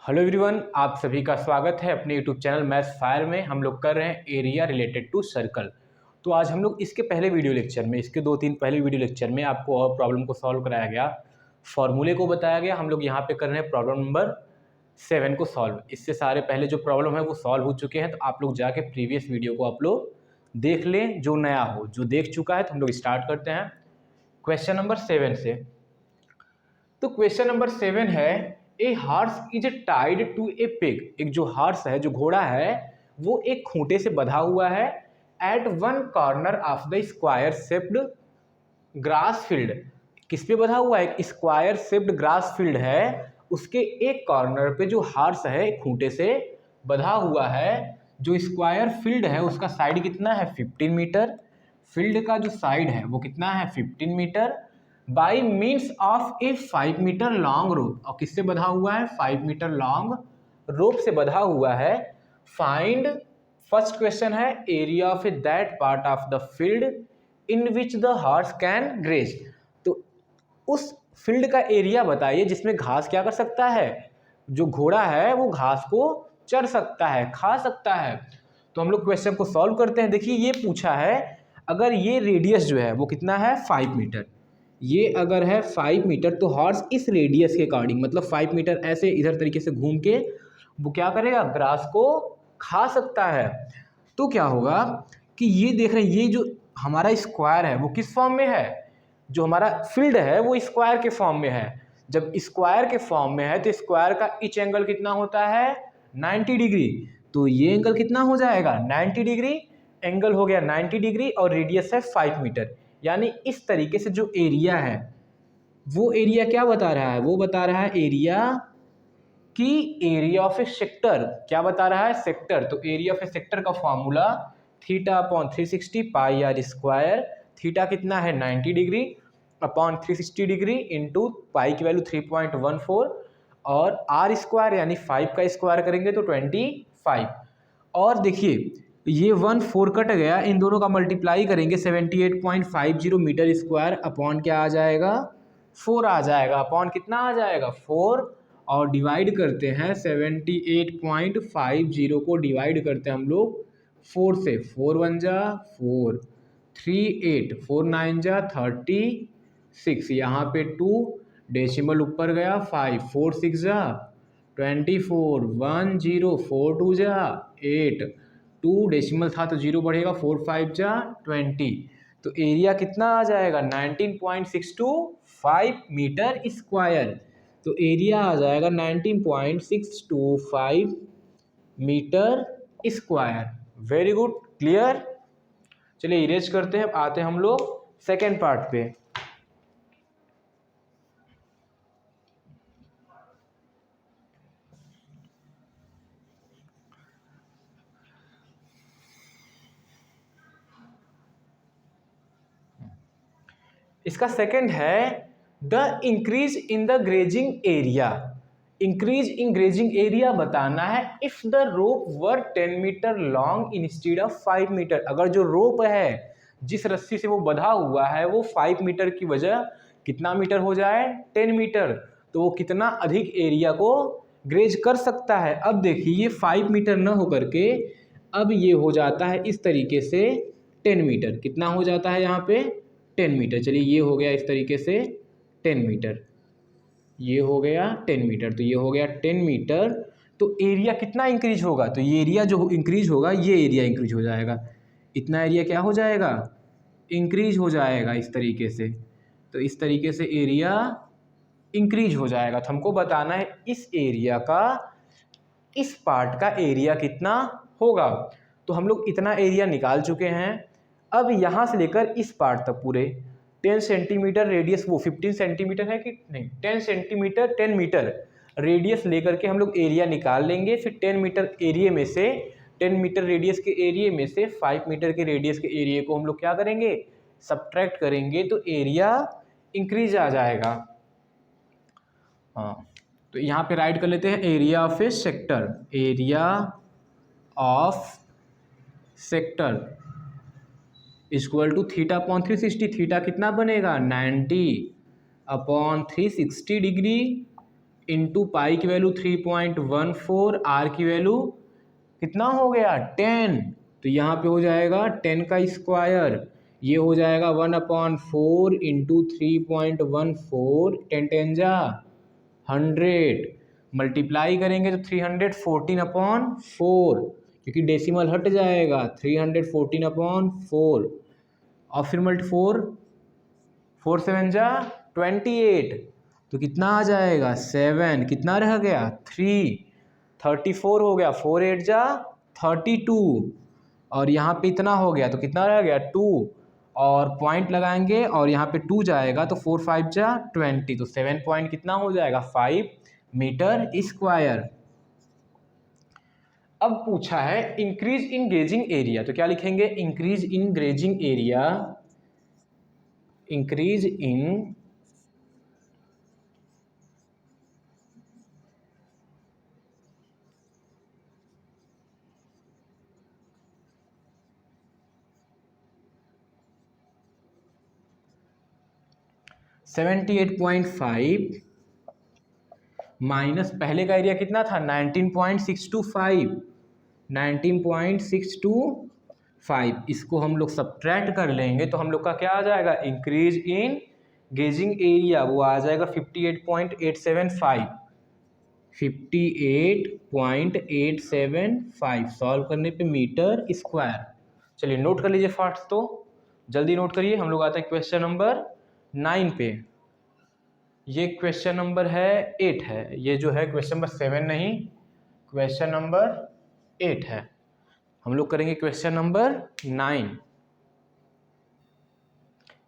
Hello everyone, आप सभी का स्वागत है अपने यूट्यूब चैनल मैथ्स फायर में। हम लोग कर रहे हैं एरिया रिलेटेड टू सर्कल। तो आज हम लोग इसके पहले वीडियो लेक्चर में, इसके 2-3 पहले वीडियो लेक्चर में आपको और प्रॉब्लम को सॉल्व कराया गया, फॉर्मूले को बताया गया। हम लोग यहाँ पे कर रहे हैं प्रॉब्लम नंबर 7 को सॉल्व। इससे सारे पहले जो प्रॉब्लम है वो सॉल्व हो चुके हैं, तो आप लोग जाके प्रीवियस वीडियो को आप लोग देख लें। जो नया हो, जो देख चुका है, तो हम लोग स्टार्ट करते हैं क्वेश्चन नंबर 7 से। तो क्वेश्चन नंबर 7 है, a horse is tied to a pig. एक जो हॉर्स है, जो घोड़ा है, वो एक खूंटे से बंधा हुआ है at one corner of the square shaped grass field. किस पे बंधा हुआ है? एक स्क्वायर शेप्ड ग्रास फील्ड है, उसके एक कॉर्नर पे जो हॉर्स है खूंटे से बंधा हुआ है। जो स्क्वायर फील्ड है उसका साइड कितना है? 15 मीटर। फील्ड का जो साइड है वो कितना है? 15 metre. By means of a 5 metre long rope. और किससे बंधा हुआ है? 5 मीटर लॉन्ग रोप से बंधा हुआ है। फाइंड, फर्स्ट क्वेश्चन है, area of a that part of the field in which the horse can graze. तो उस फील्ड का एरिया बताइए जिसमें घास क्या कर सकता है? जो घोड़ा है वो घास को चर सकता है, खा सकता है। तो हम लोग क्वेश्चन को सॉल्व करते हैं। देखिए, ये पूछा है, अगर ये रेडियस जो है वो कितना है? 5 मीटर। ये अगर है 5 मीटर, तो हॉर्स इस रेडियस के अकॉर्डिंग, मतलब 5 मीटर ऐसे इधर तरीके से घूम के वो क्या करेगा? ग्रास को खा सकता है। तो क्या होगा कि ये देख रहे हैं, ये जो हमारा स्क्वायर है वो किस फॉर्म में है? जो हमारा फील्ड है वो स्क्वायर के फॉर्म में है। जब स्क्वायर के फॉर्म में है तो स्क्वायर का ईच एंगल कितना होता है? 90 डिग्री। तो ये एंगल कितना हो जाएगा? 90 डिग्री। एंगल हो गया 90 डिग्री और रेडियस है 5 मीटर। यानी इस तरीके से जो एरिया है, वो एरिया क्या बता रहा है? वो बता रहा है एरिया की एरिया ऑफ ए सेक्टर। क्या बता रहा है? सेक्टर। तो एरिया ऑफ ए सेक्टर का formula theta upon 360 pi are square. Theta कितना है? 90 degree upon 360 degree into pi की वैल्यू 3.14 और आर स्क्वायर यानी 5 का स्क्वायर करेंगे तो 25। और देखिए, ये 1 4 कट गया, इन दोनों का मल्टीप्लाई करेंगे 78.50 मीटर स्क्वायर अपॉन क्या आ जाएगा? 4 आ जाएगा। अपॉन कितना आ जाएगा? 4। और डिवाइड करते हैं 78.50 को डिवाइड करते हैं हम लोग 4 से। 4 1 जा 4, 3 8, 4 9 जा 36। यहाँ पे 2 डेसिमल ऊपर गया 5, 4 6 जा 24, 1 0, 4 2 जा 8, 2 डेसिमल था तो 0 बढ़ेगा, 4 5 जा 20। तो एरिया कितना आ जाएगा? 19.625 मीटर स्क्वायर। तो एरिया आ जाएगा 19.625 metre square. Very good, clear. चलिए इरेज करते हैं, आते हैं हम लोग सेकेंड पार्ट पे। इसका सेकंड है, the increase in the grazing area. Increase in grazing area बताना है if the rope were 10 metre long instead of 5 metre. अगर जो रोप है, जिस रस्सी से वो बंधा हुआ है, वो 5 मीटर की वजह कितना मीटर हो जाए? 10 मीटर। तो वो कितना अधिक एरिया को ग्रेज कर सकता है? अब देखिए, ये 5 मीटर न होकर के अब ये हो जाता है इस तरीके से 10 मीटर। कितना हो जाता है यहाँ पे? 10 मीटर। चलिए, ये हो गया इस तरीके से 10 मीटर, ये हो गया 10 मीटर, तो ये हो गया 10 मीटर। तो एरिया कितना इंक्रीज होगा? तो ये एरिया जो इंक्रीज होगा, ये एरिया इंक्रीज हो जाएगा। इतना एरिया क्या हो जाएगा? इंक्रीज हो जाएगा इस तरीके से। तो इस तरीके से एरिया इंक्रीज हो जाएगा। तो हमको बताना है इस एरिया का, इस पार्ट का एरिया कितना होगा। तो हम लोग इतना एरिया निकाल चुके हैं। अब यहाँ से लेकर इस पार्ट तक पूरे 10 सेंटीमीटर रेडियस, वो 15 सेंटीमीटर है कि नहीं, 10 सेंटीमीटर 10 मीटर रेडियस लेकर के हम लोग एरिया निकाल लेंगे। फिर 10 मीटर एरिया में से, 10 मीटर रेडियस के एरिया में से 5 मीटर के रेडियस के एरिया को हम लोग क्या करेंगे? सब्ट्रैक्ट करेंगे, तो एरिया इंक्रीज आ जाएगा। हाँ, तो यहाँ पे राइट कर लेते हैं area of a sector. Area of sector equal to theta upon 360। Theta कितना बनेगा? 90 अपॉन 360 डिग्री इंटू पाई की वैल्यू 3.14, आर की वैल्यू कितना हो गया 10, तो यहाँ पे हो जाएगा 10 का स्क्वायर, ये हो जाएगा 1/4 इंटू 3.14, 10 10 जा 100, मल्टीप्लाई करेंगे तो 314/4, क्योंकि डेसिमल हट जाएगा, 314/4 और फिर मल्टी 4 7 जा 28, तो कितना आ जाएगा 7, कितना रह गया 3, 34 हो गया, 4 8 जा 32, और यहाँ पे इतना हो गया तो कितना रह गया 2, और पॉइंट लगाएंगे और यहाँ पे 2 जाएगा तो 4 5 जा 20, तो 7 पॉइंट कितना हो जाएगा 5 मीटर स्क्वायर। अब पूछा है इंक्रीज इन ग्रेजिंग एरिया, तो क्या लिखेंगे increase in grazing area, increase in (78.5) minus पहले का एरिया कितना था 19.625, 19.625, इसको हम लोग सब्ट्रैक्ट कर लेंगे तो हम लोग का क्या आ जाएगा इंक्रीज इन गेजिंग एरिया, वो आ जाएगा 58.875, 58.875 सॉल्व करने पे मीटर स्क्वायर। चलिए नोट कर लीजिए फास्ट, तो जल्दी नोट करिए। हम लोग आते हैं क्वेश्चन नंबर 9 पे। ये क्वेश्चन नंबर है 8 है, ये जो है क्वेश्चन नंबर 7 नहीं, क्वेश्चन नंबर 8 है। हम लोग करेंगे क्वेश्चन नंबर 9,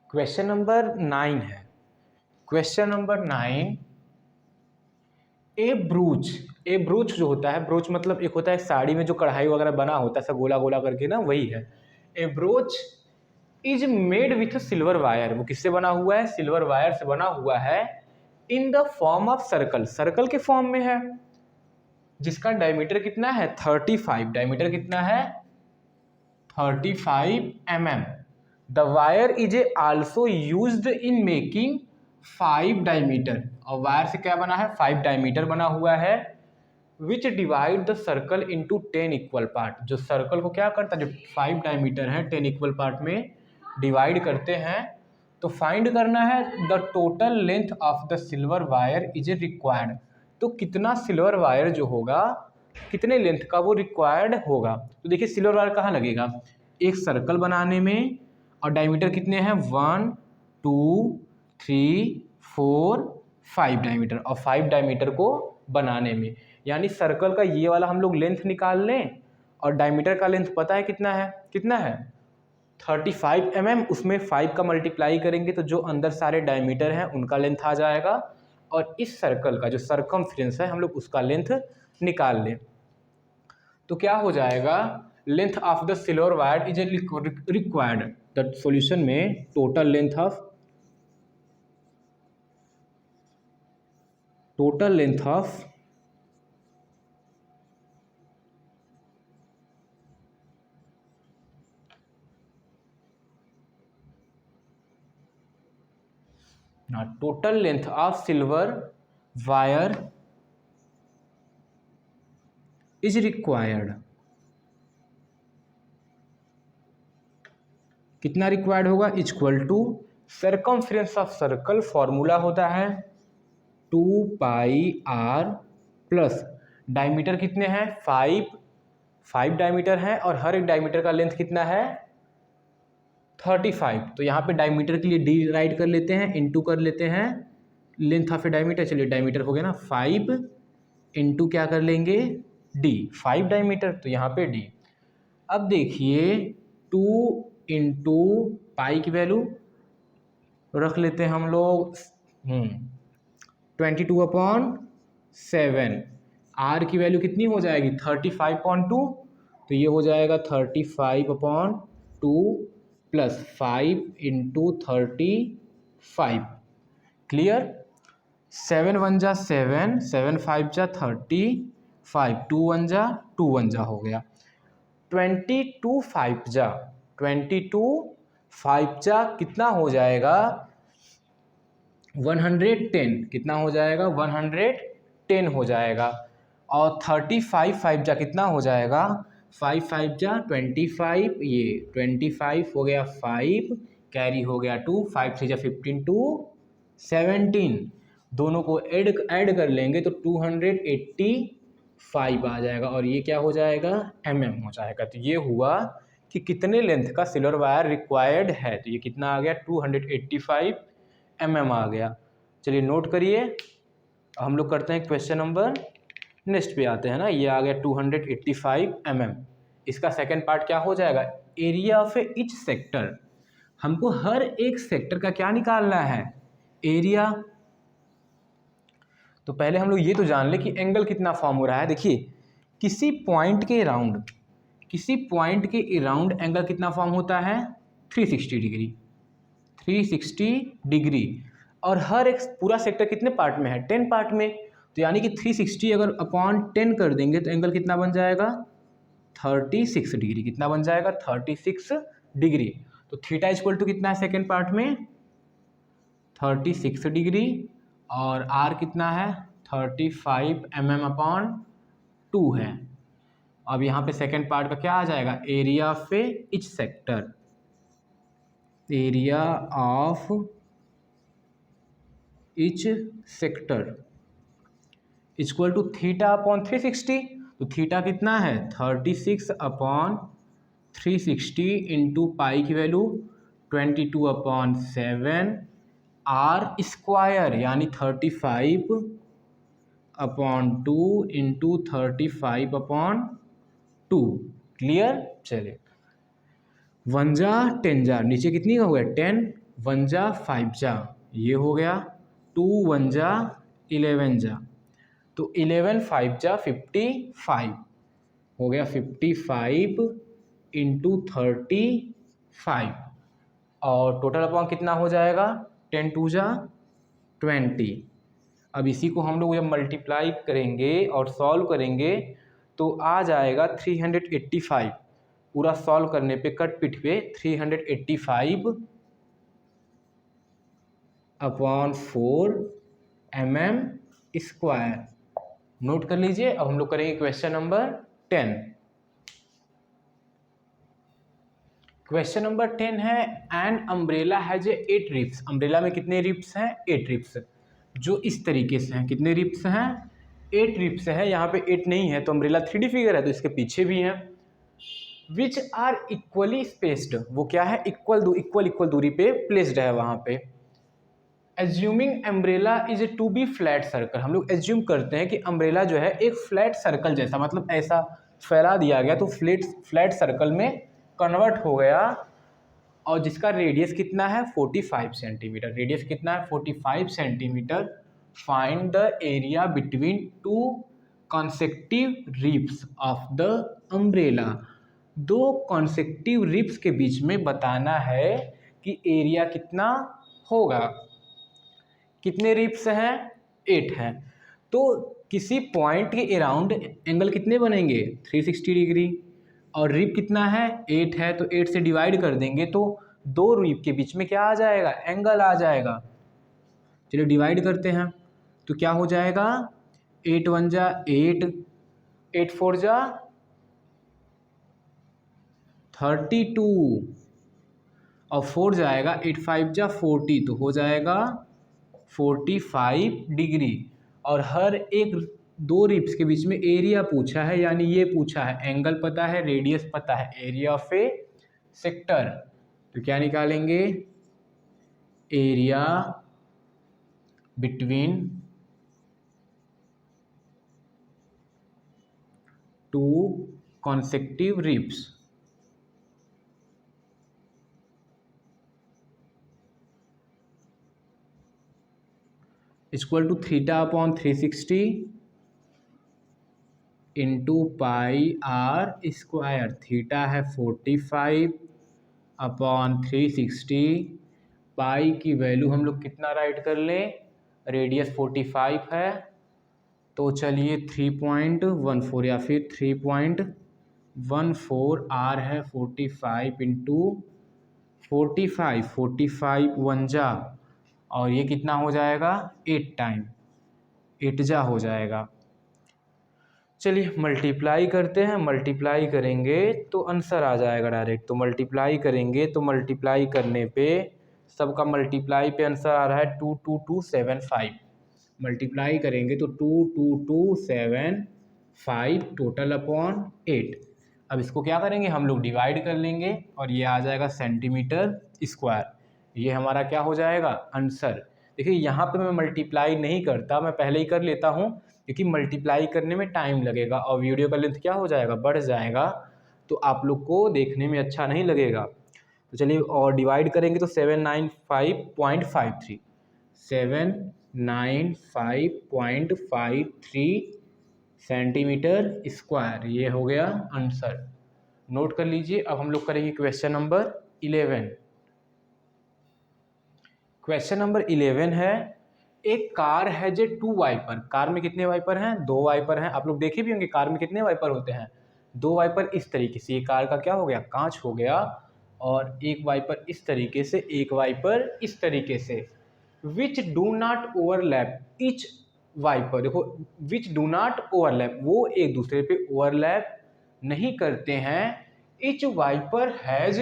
क्वेश्चन नंबर 9 है। क्वेश्चन नंबर 9, ए ब्रूच जो होता है, ब्रोच मतलब एक होता है साड़ी में जो कढ़ाई वगैरह बना होता है, ऐसा गोला गोला करके ना, वही है। A brooch is made with silver wire, वो किससे बना हुआ है सिल्वर वायर से बना हुआ है, in the form of circle, circle के फॉर्म में है, जिसका डायमीटर कितना है 35, डायमीटर कितना है 35 mm। The wire is a also used in making 5 diameter, और वायर से क्या बना है 5 डायमीटर बना हुआ है, विच divide the circle into 10 equal part, जो सर्कल को क्या करता है, जो 5 डायमीटर है 10 इक्वल पार्ट में डिवाइड करते हैं। तो फाइंड करना है the total length of the silver wire is required, तो कितना सिल्वर वायर जो होगा कितने लेंथ का वो रिक्वायर्ड होगा। तो देखिए सिल्वर वायर कहाँ लगेगा, एक सर्कल बनाने में, और डायमीटर कितने हैं 1 2 3 4 5 डायमीटर, और 5 डायमीटर को बनाने में, यानी सर्कल का ये वाला हम लोग लेंथ निकाल लें, और डायमीटर का लेंथ पता है कितना है, कितना है 35 mm, उसमें 5 का मल्टीप्लाई करेंगे तो जो अंदर सारे डायमीटर हैं उनका लेंथ आ जाएगा, और इस सर्कल का जो सरकमफ्रेंस है हम लोग उसका लेंथ निकाल लें, तो क्या हो जाएगा length of the silver wire is required, the solution में total length of total length of silver wire is required, कितना रिक्वायर्ड होगा equal to circumference of circle, formula होता है 2 पाई r प्लस डायमीटर कितने हैं 5 डायमीटर हैं, और हर एक डायमीटर का लेंथ कितना है 35, तो यहाँ पे डायमीटर के लिए डी राइट कर लेते हैं, इनटू कर लेते हैं लेंथ ऑफ ए डायमीटर, चलिए डायमीटर हो गया ना 5 इंटू क्या कर लेंगे डी, 5 डायमीटर तो यहाँ पे डी। अब देखिए 2 इंटू पाई की वैल्यू रख लेते हैं हम लोग 22/7, आर की वैल्यू कितनी हो जाएगी 35.2, तो ये हो जाएगा 35/2 प्लस 5 इंटू 35, क्लियर, 7 1 जा 7, 7 5 जा 35, 2 1 जा 2 1 जा हो गया, 22 5 जा 22 5 जा कितना हो जाएगा 110, कितना हो जाएगा 110, 10 हो जाएगा। और 35 5 जा कितना हो जाएगा, 5 5 जा 25, ये 25 हो गया 5, कैरी हो गया 2, 5 3 जा 15 2 17, दोनों को ऐड कर लेंगे तो 285 आ जाएगा और ये क्या हो जाएगा, हो जाएगा। तो ये हुआ कि कितने लेंथ का सिल्वर वायर रिक्वायर्ड है, तो ये कितना आ गया, 285 आ गया। चलिए नोट करिए, हम लोग करते हैं क्वेश्चन नंबर नेक्स्ट पे आते हैं ना। ये आ गया 285 इसका सेकंड पार्ट क्या हो जाएगा, एरिया ऑफ ईच सेक्टर। हमको हर एक सेक्टर का क्या निकालना है, एरिया। तो पहले हम लोग ये तो जान ले कि एंगल कितना फॉर्म हो रहा है। देखिए किसी पॉइंट के अराउंड एंगल कितना फॉर्म होता है, 360 डिग्री, 360 डिग्री। और हर एक पूरा सेक्टर कितने पार्ट में है, 10 पार्ट में। तो यानी कि 360 अगर अपॉन 10 कर देंगे तो एंगल कितना बन जाएगा, 36 डिग्री। कितना बन जाएगा, 36 डिग्री। तो थीटा इक्वल टू कितना है सेकेंड पार्ट में, 36 डिग्री। और आर कितना है, 35 अपॉन 2 है। अब यहाँ पे सेकेंड पार्ट का क्या आ जाएगा, area of each sector, area of each sector equal to theta upon 360। तो थीटा कितना है, 36 अपॉन 360 इंटू पाई की वैल्यू 22 अपॉन 7 आर स्क्वायर, यानी 35 अपॉन 2 इंटू 35 अपॉन 2। क्लियर। चलिए 1 जा 10 जा, नीचे कितनी का हो गया 10, 1 जा 5 जा, ये हो गया 2 1 जा 11 जा। तो 11 5 जा 55 हो गया, 55 इंटू 35 और टोटल अपॉन कितना हो जाएगा, 10 2 जा 20। अब इसी को हम लोग जब मल्टीप्लाई करेंगे और सॉल्व करेंगे तो आ जाएगा 385। पूरा सॉल्व करने पे कट पिट पे 385 अपॉन 4 स्क्वायर। नोट कर लीजिए। अब हम लोग करेंगे क्वेश्चन नंबर 10। क्वेश्चन नंबर 10 है, an umbrella has 8 ribs. Umbrella में कितने रिप्स हैं, 8 रिप्स, जो इस तरीके से हैं। कितने रिप्स हैं, 8 रिप्स है। यहाँ पे 8 नहीं है तो अम्ब्रेला 3D फिगर है तो इसके पीछे भी है। विच आर इक्वली स्पेस्ड, वो क्या है, इक्वल दूरी पे प्लेस्ड है वहाँ पे। Assuming umbrella is a to be flat circle, हम लोग एज्यूम करते हैं कि अम्ब्रेला जो है एक फ्लैट सर्कल जैसा, मतलब ऐसा फैला दिया गया तो फ्लैट सर्कल में कन्वर्ट हो गया। और जिसका रेडियस कितना है, 45 सेंटीमीटर। रेडियस कितना है, 45 centimetre. Find the area between two consecutive ribs of the umbrella. दो कॉन्सेक्टिव रिप्स के बीच में बताना है कि एरिया कितना होगा। कितने रिप्स हैं, 8 हैं। तो किसी पॉइंट के अराउंड एंगल कितने बनेंगे, 360 डिग्री। और रिप कितना है, 8 है, तो 8 से डिवाइड कर देंगे तो दो रिप के बीच में क्या आ जाएगा, एंगल आ जाएगा। चलिए डिवाइड करते हैं तो क्या हो जाएगा, 8 1 जा 8, 8 4 जा 32 और 4 जाएगा, 8 5 जा 40, तो हो जाएगा 45 डिग्री। और हर एक दो रिप्स के बीच में एरिया पूछा है, यानी ये पूछा है, एंगल पता है, रेडियस पता है, एरिया ऑफ ए सेक्टर। तो क्या निकालेंगे, area between two consecutive ribs equal to theta upon 360 into pi are square. Theta है 45 अपॉन 360, पाई की वैल्यू हम लोग कितना राइट कर लें, रेडियस 45 है तो चलिए 3.14 या फिर 3.14 आर है, 45 इंटू 45 1 जा, और ये कितना हो जाएगा 8 टाइम, एटजा हो जाएगा। चलिए मल्टीप्लाई करते हैं, मल्टीप्लाई करेंगे तो आंसर आ जाएगा डायरेक्ट। तो मल्टीप्लाई करेंगे तो मल्टीप्लाई करने पे सबका मल्टीप्लाई पे आंसर आ रहा है 22275। मल्टीप्लाई करेंगे तो 22275 टोटल अपॉन 8। अब इसको क्या करेंगे हम लोग डिवाइड कर लेंगे और ये आ जाएगा सेंटीमीटर स्क्वायर। ये हमारा क्या हो जाएगा आंसर। देखिए यहाँ पे मैं मल्टीप्लाई नहीं करता, मैं पहले ही कर लेता हूँ क्योंकि मल्टीप्लाई करने में टाइम लगेगा और वीडियो का लेंथ क्या हो जाएगा बढ़ जाएगा, तो आप लोग को देखने में अच्छा नहीं लगेगा। तो चलिए और डिवाइड करेंगे तो 795.53 795.53 सेंटीमीटर स्क्वायर, ये हो गया आंसर। नोट कर लीजिए। अब हम लोग करेंगे क्वेश्चन नंबर 11। क्वेश्चन नंबर 11 है, एक कार है जो 2 वाइपर। कार में कितने वाइपर हैं? 2 वाइपर हैं। आप लोग देखे भी होंगे कार में कितने वाइपर होते हैं, 2 वाइपर। इस तरीके से ये कार का क्या हो गया कांच हो गया, और एक वाइपर इस तरीके से, एक वाइपर इस तरीके से। Which do not overlap each wiper, देखो विच डू नॉट ओवरलैप, वो एक दूसरे पे ओवरलैप नहीं करते हैं। Each wiper has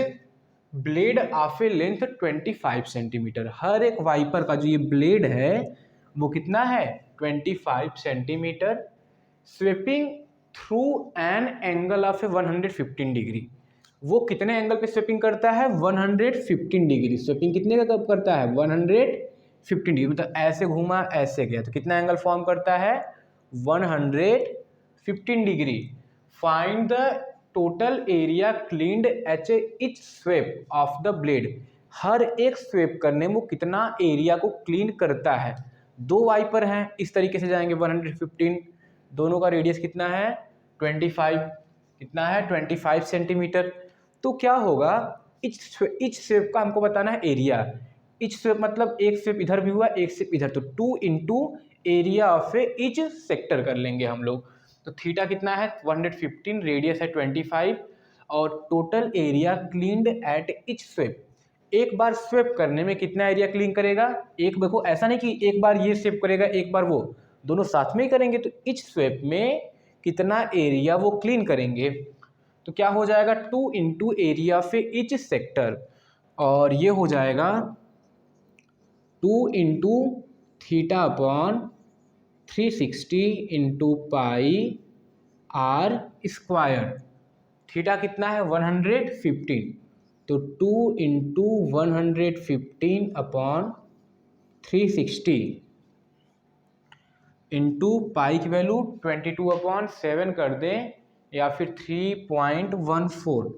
blade of a length 25 centimetre. हर एक वाइपर का जो ये ब्लेड है वो कितना है 25 centimetre. Swapping through an angle of A 115 degree, वो कितने एंगल पे स्वेपिंग करता है 115 डिग्री। स्वेपिंग कितने का कब करता है 115 डिग्री, मतलब ऐसे घूमा ऐसे गया तो कितना एंगल फॉर्म करता है 115 degree. Find the total area cleaned each each sweep of the blade. हर एक स्वेप करने में वो कितना एरिया को क्लीन करता है। 2 वाइपर हैं, इस तरीके से जाएंगे 115, दोनों का रेडियस कितना है 25, कितना है 25 सेंटीमीटर। तो क्या होगा इच स्वेप का हमको बताना है एरिया। इच स्वेप मतलब एक स्वेप इधर भी हुआ एक स्वेप इधर, तो 2 into area of A etch sector कर लेंगे हम लोग। तो थीटा कितना है 115, रेडियस है 25 और total area cleaned at each sweep. एक बार स्वेप करने में कितना एरिया क्लीन करेगा, एक देखो ऐसा नहीं कि एक बार ये स्वेप करेगा एक बार वो, दोनों साथ में ही करेंगे। तो इच स्वेप में कितना एरिया वो क्लीन करेंगे, तो क्या हो जाएगा 2 into area of each sector, और ये हो जाएगा 2 into theta upon 360 into pi are square. Theta कितना है 115, तो 2 इंटू 115 अपॉन 360 इंटू पाई की वैल्यू 22/7 कर दें या फिर 3.14,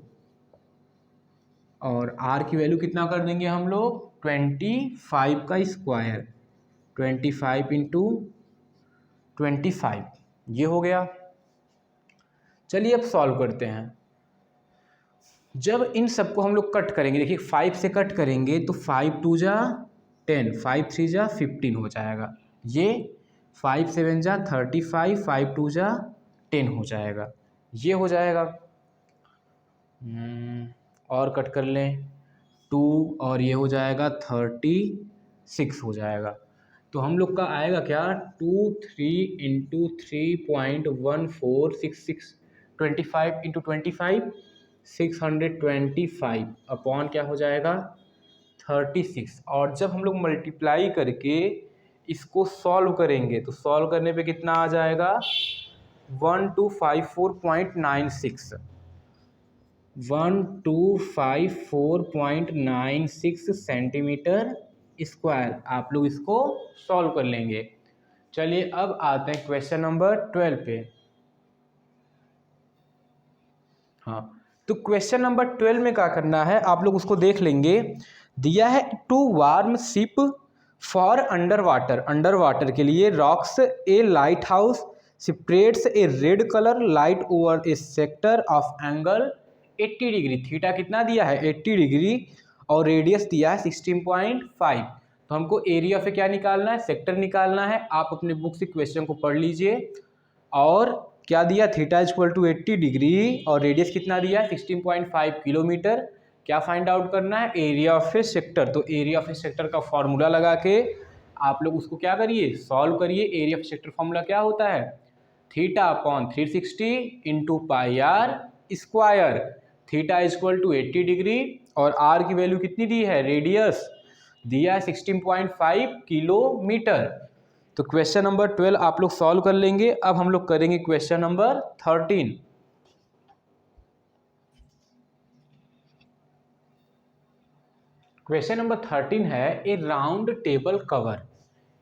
और आर की वैल्यू कितना कर देंगे हम लोग 25 का स्क्वायर, 25 इंटू 25, ये हो गया। चलिए अब सॉल्व करते हैं। जब इन सबको हम लोग कट करेंगे, देखिए 5 से कट करेंगे तो 5 2 जा 10, 5 3 जा 15 हो जाएगा। ये 5 7 जा 35, 5 2 जा 10 हो जाएगा, ये हो जाएगा। और कट कर लें 2, और ये हो जाएगा 36 हो जाएगा। तो हम लोग का आएगा क्या 2 3 इंटू 3.1466, 25 इंटू 25 625 अपॉन क्या हो जाएगा 36। और जब हम लोग मल्टीप्लाई करके इसको सॉल्व करेंगे तो सॉल्व करने पे कितना आ जाएगा 1254.96, 1254.96 सेंटीमीटर स्क्वायर। आप लोग इसको सॉल्व कर लेंगे। चलिए अब आते हैं क्वेश्चन नंबर 12 पे। हाँ, तो क्वेश्चन नंबर 12 में क्या करना है आप लोग उसको देख लेंगे। दिया है to warn ship for underwater, underwater के लिए rocks a lighthouse spreads a red colour light over a sector of angle 80 degree. Theta कितना दिया है 80 डिग्री और रेडियस दिया है 16.5। तो हमको एरिया से क्या निकालना है सेक्टर निकालना है। आप अपने बुक से क्वेश्चन को पढ़ लीजिए। और क्या दिया थीटा इक्वल टू 80 डिग्री और रेडियस कितना दिया है 16.5 किलोमीटर। क्या फाइंड आउट करना है एरिया ऑफ ए सेक्टर। तो एरिया ऑफ ए सेक्टर का फॉर्मूला लगा के आप लोग उसको क्या करिए, सॉल्व करिए। एरिया ऑफ सेक्टर फॉर्मूला क्या होता है, theta upon 360 into pi are square. Theta equal to 80 degree और आर की वैल्यू कितनी दी है, रेडियस दिया है 16.5 किलोमीटर। तो क्वेश्चन नंबर 12 आप लोग सॉल्व कर लेंगे। अब हम लोग करेंगे क्वेश्चन नंबर 13। क्वेश्चन नंबर 13 है ए राउंड टेबल कवर।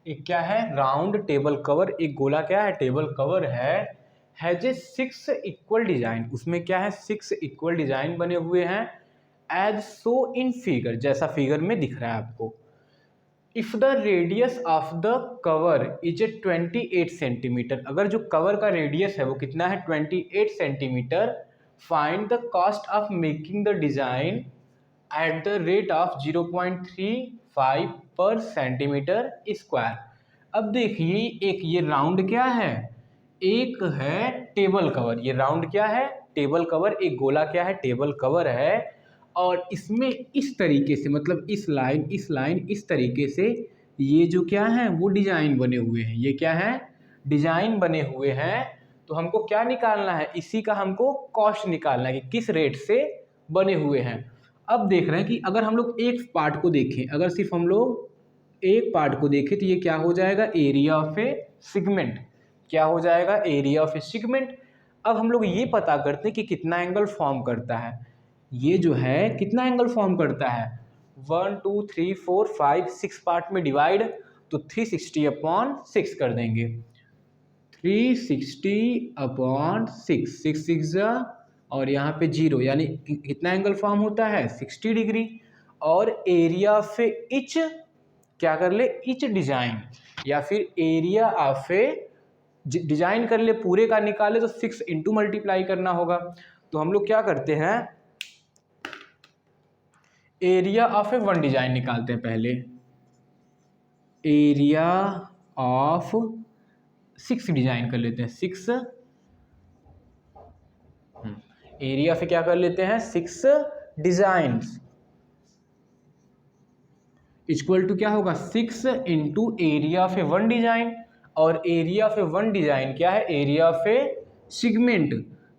एक क्या है, राउंड टेबल कवर। एक गोला क्या है, टेबल कवर है जे 6 इक्वल डिजाइन। उसमें क्या है, 6 इक्वल डिजाइन बने हुए हैं एज सो इन फिगर, जैसा फिगर में दिख रहा है आपको। If the radius of the cover is a 28 centimetre, अगर जो कवर का रेडियस है वो कितना है, 28 centimetre, find the cost of making the design at the rate of 0.35 पर सेंटीमीटर स्क्वायर। अब देखिए एक ये राउंड क्या है, एक है टेबल कवर। ये राउंड क्या है, टेबल कवर। एक गोला क्या है, टेबल कवर है। और इसमें इस तरीके से, मतलब इस लाइन इस तरीके से ये जो क्या है वो डिजाइन बने हुए हैं। ये क्या है, डिजाइन बने हुए हैं। तो हमको क्या निकालना है, इसी का हमको कॉस्ट निकालना है कि किस रेट से बने हुए हैं। अब देख रहे हैं कि अगर हम लोग एक पार्ट को देखें, अगर सिर्फ हम लोग एक पार्ट को देखें तो ये क्या हो जाएगा, एरिया ऑफ ए सेगमेंट। क्या हो जाएगा, एरिया ऑफ ए सेगमेंट। अब हम लोग ये पता करते हैं कि कितना एंगल फॉर्म करता है। ये जो है कितना एंगल फॉर्म करता है, 1 2 3 4 5 6 पार्ट में डिवाइड, तो 360 अपॉन 6 कर देंगे। 360 अपॉन 6, 6 6 और यहाँ पे 0, यानी कितना एंगल फॉर्म होता है, 60 डिग्री। और एरिया ऑफ इच क्या कर ले, इच डिजाइन, या फिर एरिया ऑफ ए डिजाइन कर ले, पूरे का निकाले तो 6 इंटू मल्टीप्लाई करना होगा। तो हम लोग क्या करते हैं, area of a one design निकालते हैं पहले। एरिया ऑफ 6 डिजाइन कर लेते हैं, 6 एरिया से क्या कर लेते हैं, 6 डिजाइन्स इक्वल टू क्या होगा, 6 into area of a one design. और area of a one design क्या है, एरिया ऑफ ए सेगमेंट।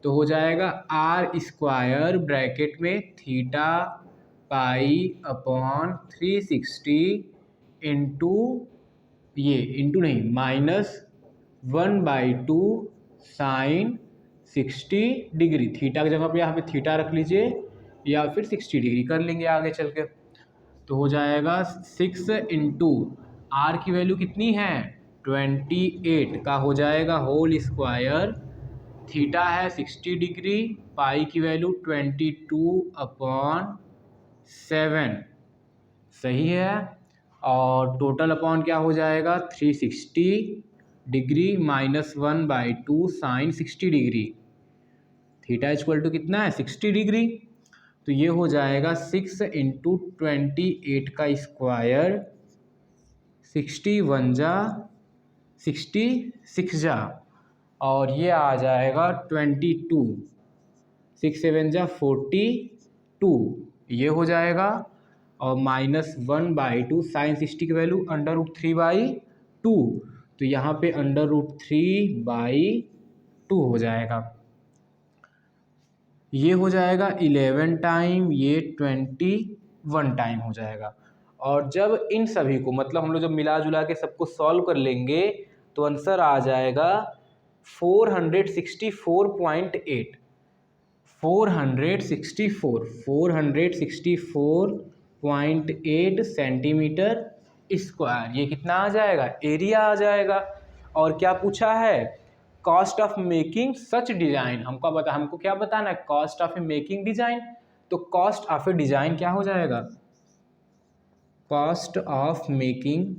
तो हो जाएगा आर स्क्वायर ब्रैकेट में थीटा पाई अपॉन 360 इंटू, ये इंटू नहीं माइनस 1/2 साइन 60 डिग्री। थीटा की जगह पे यहाँ पे थीटा रख लीजिए या फिर 60 डिग्री कर लेंगे आगे चल के। तो हो जाएगा 6 इंटू आर की वैल्यू कितनी है, 28 का हो जाएगा होल स्क्वायर। थीटा है 60 डिग्री, पाई की वैल्यू 22/7 सही है। और टोटल अपॉन क्या हो जाएगा, 360 degree minus 1/2 sine 60 degree. Theta equal to कितना है, 60 डिग्री। तो ये हो जाएगा 6 इंटू 28 का स्क्वायर, 61 जा 66 जा, और ये आ जाएगा 22, 6 7 जा 42, ये हो जाएगा। और माइनस 1/2 साइन 60 की वैल्यू √3/2, तो यहाँ पे √3/2 हो जाएगा। ये हो जाएगा 11 टाइम, ये 21 टाइम हो जाएगा। और जब इन सभी को, मतलब हम लोग जब मिला जुला के सबको सॉल्व कर लेंगे तो आंसर आ जाएगा 464.8, 464.8 सेंटीमीटर स्क्वायर। ये कितना आ जाएगा, एरिया आ जाएगा। और क्या पूछा है, cost of making such design. हमको क्या बताना है, cost of a making design. तो कॉस्ट ऑफ ए डिजाइन क्या हो जाएगा, cost of making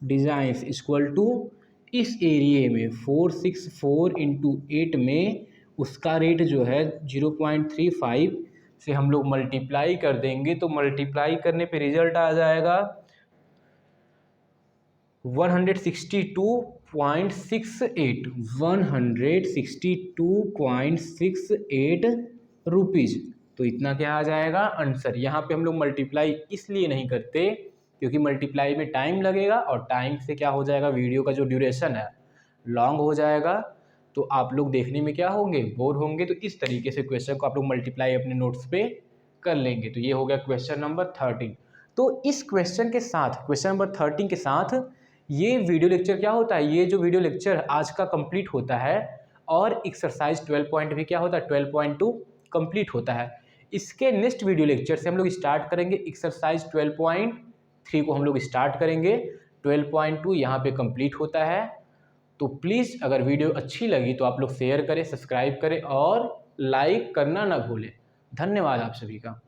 design equal to, इस एरिया में 464 इंटू 8 में उसका रेट जो है 0.35 से हम लोग मल्टीप्लाई कर देंगे। तो मल्टीप्लाई करने पे रिजल्ट आ जाएगा 162.68, 162.68 रुपीज़। तो इतना क्या आ जाएगा आंसर। यहाँ पे हम लोग मल्टीप्लाई इसलिए नहीं करते क्योंकि मल्टीप्लाई में टाइम लगेगा और टाइम से क्या हो जाएगा, वीडियो का जो ड्यूरेशन है लॉन्ग हो जाएगा, तो आप लोग देखने में क्या होंगे, बोर होंगे। तो इस तरीके से क्वेश्चन को आप लोग मल्टीप्लाई अपने नोट्स पे कर लेंगे। तो ये हो गया क्वेश्चन नंबर 13। तो इस क्वेश्चन के साथ, क्वेश्चन नंबर 13 के साथ ये वीडियो लेक्चर क्या होता है, ये जो वीडियो लेक्चर आज का कंप्लीट होता है और एक्सरसाइज 12 पॉइंट भी क्या होता है, 12.2 कंप्लीट होता है। इसके नेक्स्ट वीडियो लेक्चर से हम लोग स्टार्ट करेंगे एक्सरसाइज 12.3 को हम लोग स्टार्ट करेंगे। 12.2 यहाँ पे कंप्लीट होता है। तो प्लीज़ अगर वीडियो अच्छी लगी तो आप लोग शेयर करें, सब्सक्राइब करें और लाइक करना ना भूलें। धन्यवाद आप सभी का।